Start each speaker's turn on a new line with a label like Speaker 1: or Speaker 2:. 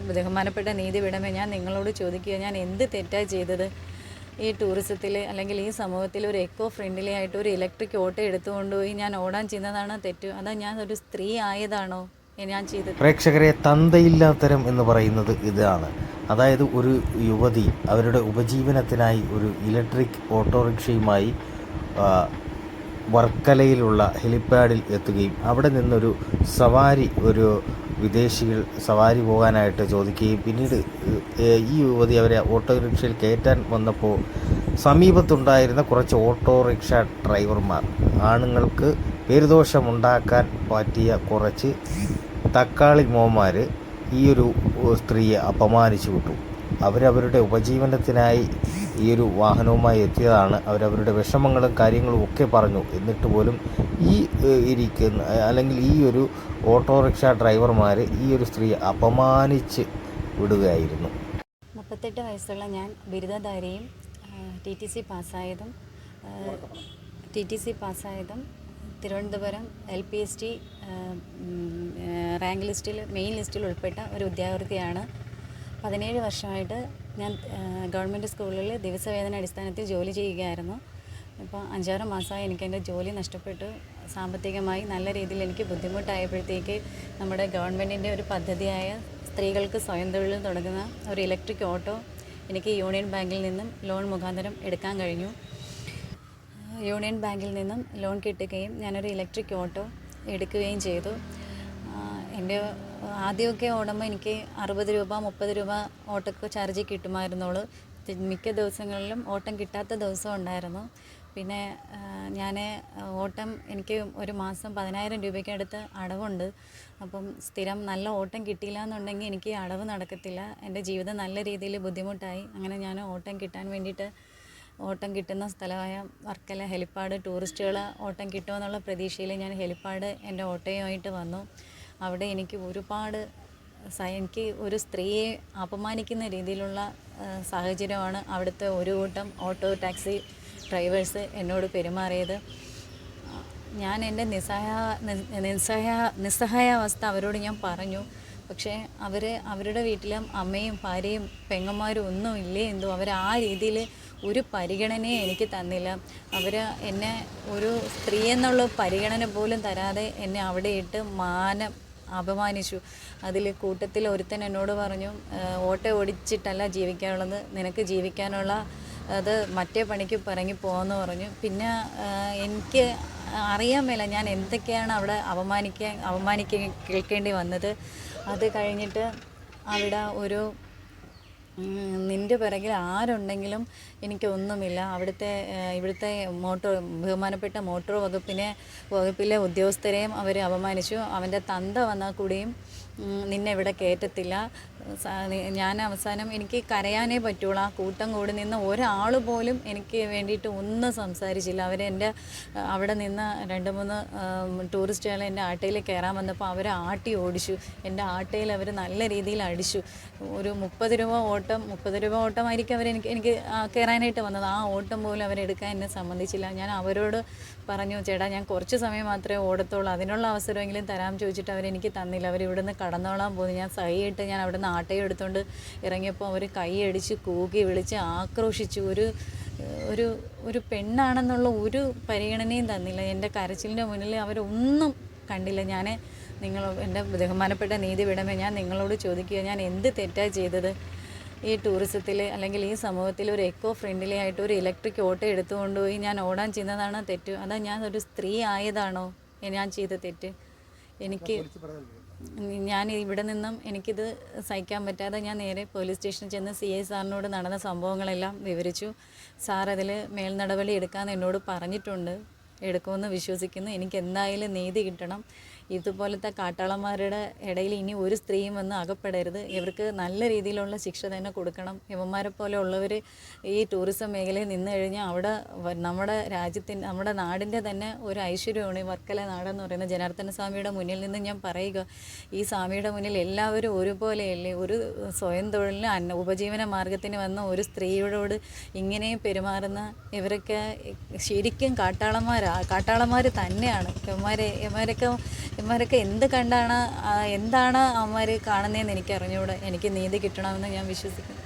Speaker 1: ബഹുമാനപ്പെട്ട നീതിപീഠമേ, ഞാൻ നിങ്ങളോട് ചോദിക്കുക, ഞാൻ എന്ത് തെറ്റാണ് ചെയ്തത്? ഈ ടൂറിസത്തിൽ അല്ലെങ്കിൽ ഈ സമൂഹത്തിൽ ഒരു എക്കോ ഫ്രണ്ട്ലി ആയിട്ട് ഒരു ഇലക്ട്രിക് ഓട്ടോ എടുത്തുകൊണ്ടുപോയി ഞാൻ ഓടാൻ ചെയ്യുന്നതാണ് തെറ്റ്? അതാ ഞാൻ ഒരു സ്ത്രീ ആയതാണോ ഞാൻ ചെയ്തത്?
Speaker 2: പ്രേക്ഷകരെ, തന്തയില്ലാത്തരം എന്ന് പറയുന്നത് ഇതാണ്. അതായത് ഒരു യുവതി അവരുടെ ഉപജീവനത്തിനായി ഒരു ഇലക്ട്രിക് ഓട്ടോറിക്ഷയുമായി വർക്കലയിലുള്ള ഹെലിപ്പാഡിൽ എത്തുകയും അവിടെ നിന്നൊരു സവാരി, ഒരു വിദേശികൾ സവാരി പോകാനായിട്ട് ചോദിക്കുകയും പിന്നീട് ഈ യുവതി അവരെ ഓട്ടോറിക്ഷയിൽ കയറ്റാൻ വന്നപ്പോൾ സമീപത്തുണ്ടായിരുന്ന കുറച്ച് ഓട്ടോറിക്ഷ ഡ്രൈവർമാർ, ആണുങ്ങൾക്ക് പേരുദോഷമുണ്ടാക്കാൻ പറ്റിയ കുറച്ച് തക്കാളി മോന്മാർ ഈ ഒരു സ്ത്രീയെ അപമാനിച്ചു വിട്ടു. അവരവരുടെ ഉപജീവനത്തിനായി ഈ ഒരു വാഹനവുമായി എത്തിയതാണ്. അവരവരുടെ വിഷമങ്ങളും കാര്യങ്ങളും ഒക്കെ പറഞ്ഞു. എന്നിട്ട് പോലും ഈ ഇരിക്കുന്ന അല്ലെങ്കിൽ ഈ ഒരു ഓട്ടോറിക്ഷ ഡ്രൈവർമാർ ഈ ഒരു സ്ത്രീയെ അപമാനിച്ച് വിടുകയായിരുന്നു.
Speaker 1: 38 വയസ്സുള്ള ഞാൻ ബിരുദധാരിയും ടി ടി സി പാസ്സായതും തിരുവനന്തപുരം LPST റാങ്ക് ലിസ്റ്റിൽ മെയിൻ ലിസ്റ്റിൽ ഉൾപ്പെട്ട ഒരു ഉദ്യോഗാർത്ഥിയാണ്. 17 വർഷമായിട്ട് ഞാൻ ഗവൺമെൻറ് സ്കൂളിൽ ദിവസവേതന അടിസ്ഥാനത്തിൽ ജോലി ചെയ്യുകയായിരുന്നു. ഇപ്പോൾ 5-6 മാസമായി എനിക്കെൻ്റെ ജോലി നഷ്ടപ്പെട്ടു. സാമ്പത്തികമായി നല്ല രീതിയിൽ എനിക്ക് ബുദ്ധിമുട്ടായപ്പോഴത്തേക്ക് നമ്മുടെ ഗവൺമെൻറ്റിൻ്റെ ഒരു പദ്ധതിയായ സ്ത്രീകൾക്ക് സ്വയം തൊഴിൽ തുടങ്ങുന്ന ഒരു ഇലക്ട്രിക് ഓട്ടോ എനിക്ക് യൂണിയൻ ബാങ്കിൽ നിന്നും ലോൺ മുഖാന്തരം എടുക്കാൻ കഴിഞ്ഞു. യൂണിയൻ ബാങ്കിൽ നിന്നും ലോൺ കിട്ടുകയും ഞാനൊരു ഇലക്ട്രിക് ഓട്ടോ എടുക്കുകയും ചെയ്തു. എൻ്റെ ആദ്യമൊക്കെ ഓടുമ്പോൾ എനിക്ക് 60 രൂപ 30 രൂപ ഓട്ടോക്ക് ചാർജ് കിട്ടുമായിരുന്നുള്ളൂ. മിക്ക ദിവസങ്ങളിലും ഓട്ടം കിട്ടാത്ത ദിവസം ഉണ്ടായിരുന്നു. പിന്നെ ഞാൻ ഓട്ടം എനിക്ക് ഒരു മാസം 10,000 രൂപയ്ക്ക് അടുത്ത് അടവുണ്ട്. അപ്പം സ്ഥിരം നല്ല ഓട്ടം കിട്ടിയില്ല എന്നുണ്ടെങ്കിൽ എനിക്ക് അടവ് നടക്കത്തില്ല. എൻ്റെ ജീവിതം നല്ല രീതിയിൽ ബുദ്ധിമുട്ടായി. അങ്ങനെ ഞാൻ ഓട്ടം കിട്ടാൻ വേണ്ടിയിട്ട് ഓട്ടം കിട്ടുന്ന സ്ഥലമായ വർക്കല ഹെലിപ്പാഡ്, ടൂറിസ്റ്റുകൾ ഓട്ടം കിട്ടുമെന്നുള്ള പ്രതീക്ഷയിൽ ഞാൻ ഹെലിപ്പാഡ് എൻ്റെ ഓട്ടോയുമായിട്ട് വന്നു. അവിടെ എനിക്ക് ഒരുപാട് എനിക്ക് ഒരു സ്ത്രീയെ അപമാനിക്കുന്ന രീതിയിലുള്ള സാഹചര്യമാണ് അവിടുത്തെ ഒരു കൂട്ടം ഓട്ടോ ടാക്സി ഡ്രൈവേഴ്സ് എന്നോട് പെരുമാറിയത്. ഞാൻ എൻ്റെ നിസ്സഹായാവസ്ഥ അവരോട് ഞാൻ പറഞ്ഞു. പക്ഷേ അവരുടെ വീട്ടിലും അമ്മയും ഭാര്യയും പെങ്ങന്മാരും ഒന്നും ഇല്ലേ എന്തോ അവർ ആ രീതിയിൽ ഒരു പരിഗണനയെ എനിക്ക് തന്നില്ല. അവർ എന്നെ ഒരു സ്ത്രീ എന്നുള്ള പരിഗണന പോലും തരാതെ എന്നെ അവിടെ ഇട്ട് അപമാനിച്ചു. അതിൽ കൂട്ടത്തിൽ ഒരുത്തൻ എന്നോട് പറഞ്ഞു, ഓട്ടോ ഓടിച്ചിട്ടല്ല ജീവിക്കാനുള്ളത്, നിനക്ക് ജീവിക്കാനുള്ള അത് മറ്റേ പണിക്ക് ഇറങ്ങി പോകാമെന്ന് പറഞ്ഞു. പിന്നെ എനിക്ക് അറിയാൻ മേല ഞാൻ എന്തൊക്കെയാണ് അവിടെ കേൾക്കേണ്ടി വന്നത്. അത് കഴിഞ്ഞിട്ട് അവിടെ ഒരു നിൻ്റെ പിറകിൽ ആരുണ്ടെങ്കിലും എനിക്കൊന്നുമില്ല. ഇവിടുത്തെ ബഹുമാനപ്പെട്ട മോട്ടോർ വകുപ്പിലെ ഉദ്യോഗസ്ഥരെയും അവർ അപമാനിച്ചു. അവൻ്റെ തന്ത വന്നാൽ കൂടിയും നിന്നെ ഇവിടെ കയറ്റത്തില്ല. ഞാൻ അവസാനം എനിക്ക് കരയാനേ പറ്റുള്ളൂ. ആ കൂട്ടം കൂടി നിന്ന് ഒരാൾ പോലും എനിക്ക് വേണ്ടിയിട്ട് ഒന്നും സംസാരിച്ചില്ല. അവരെൻ്റെ അവിടെ നിന്ന് 2-3 ടൂറിസ്റ്റുകൾ എൻ്റെ ആട്ടയിൽ കയറാൻ വന്നപ്പോൾ അവരെ ആട്ടി ഓടിച്ചു. എൻ്റെ ആട്ടയിൽ അവർ നല്ല രീതിയിൽ അടിച്ചു. ഒരു 30 രൂപ ഓട്ടമായിരിക്കും എനിക്ക് കയറാനായിട്ട് വന്നത്. ആ ഓട്ടം പോലും അവരെടുക്കാൻ എന്നെ സമ്മതിച്ചില്ല. ഞാൻ അവരോട് പറഞ്ഞു, ചേട്ടാ ഞാൻ കുറച്ച് സമയം മാത്രമേ ഓടത്തുള്ളൂ, അതിനുള്ള അവസരമെങ്കിലും തരാൻ ചോദിച്ചിട്ട് അവരെനിക്ക് തന്നില്ല. അവരിവിടുന്ന് കടന്നോളാൻ പോന്നു. ഞാൻ സഹിയിട്ട് ഞാൻ അവിടെ നിന്ന് ആട്ടയും എടുത്തുകൊണ്ട് ഇറങ്ങിയപ്പോൾ അവർ കൈയടിച്ച് കൂകി വിളിച്ച് ആക്രോശിച്ചു. ഒരു പെണ്ണാണെന്നുള്ള ഒരു പരിഗണനയും തന്നില്ല. എൻ്റെ കരച്ചിലിൻ്റെ മുന്നിൽ അവരൊന്നും കണ്ടില്ല. എൻ്റെ ബഹുമാനപ്പെട്ട നീതിപീഠമേ, ഞാൻ നിങ്ങളോട് ചോദിക്കുക, ഞാൻ എന്ത് തെറ്റാണ് ചെയ്തത്? ഈ ടൂറിസത്തിൽ അല്ലെങ്കിൽ ഈ സമൂഹത്തിൽ ഒരു എക്കോ ഫ്രണ്ട്ലി ആയിട്ട് ഒരു ഇലക്ട്രിക് ഓട്ടോ എടുത്തുകൊണ്ടുപോയി ഞാൻ ഓടാൻ ചെയ്യുന്നതാണ് തെറ്റ്? അതാ ഞാൻ ഒരു സ്ത്രീ ആയതാണോ ഞാൻ ചെയ്ത തെറ്റ്? ഞാൻ ഇവിടെ നിന്നും എനിക്കിത് സഹിക്കാൻ പറ്റാതെ ഞാൻ നേരെ പോലീസ് സ്റ്റേഷനിൽ ചെന്ന് CI സാറിനോട് നടന്ന സംഭവങ്ങളെല്ലാം വിവരിച്ചു. സാർ അതിൽ മേൽനടപടി എടുക്കാമെന്ന് എന്നോട് പറഞ്ഞിട്ടുണ്ട്. എടുക്കുമെന്ന് വിശ്വസിക്കുന്നു. എനിക്ക് എന്തായാലും നീതി കിട്ടണം. ഇതുപോലത്തെ കാട്ടാളന്മാരുടെ ഇടയിൽ ഇനി ഒരു സ്ത്രീയും വന്ന് അകപ്പെടരുത്. ഇവർക്ക് നല്ല രീതിയിലുള്ള ശിക്ഷ തന്നെ കൊടുക്കണം. ഇവന്മാരെ പോലെ ഉള്ളവർ ഈ ടൂറിസം മേഖലയിൽ നിന്ന് കഴിഞ്ഞാൽ അവിടെ നമ്മുടെ നാടിൻ്റെ തന്നെ ഒരു ഐശ്വര്യമാണ് ഈ വർക്കല നാടെന്ന് പറയുന്നത്. ജനാർദ്ദന സ്വാമിയുടെ മുന്നിൽ നിന്ന് ഞാൻ പറയുക, ഈ സ്വാമിയുടെ മുന്നിൽ എല്ലാവരും ഒരുപോലെയല്ലേ? ഒരു സ്വയം തൊഴിലിന് ഉപജീവന മാർഗത്തിന് വന്ന ഒരു സ്ത്രീയോട് ഇങ്ങനെയും പെരുമാറുന്ന ഇവരൊക്കെ ശരിക്കും കാട്ടാളന്മാർ തന്നെയാണ്. ഇവന്മാരൊക്കെ ഇവന്മാരൊക്കെ എന്ത് കണ്ടാണ് എന്താണ് അവന്മാർ കാണുന്നതെന്ന് എനിക്ക് അറിഞ്ഞുകൂടെ. എനിക്ക് നീതി കിട്ടണമെന്ന് ഞാൻ വിശ്വസിക്കുന്നു.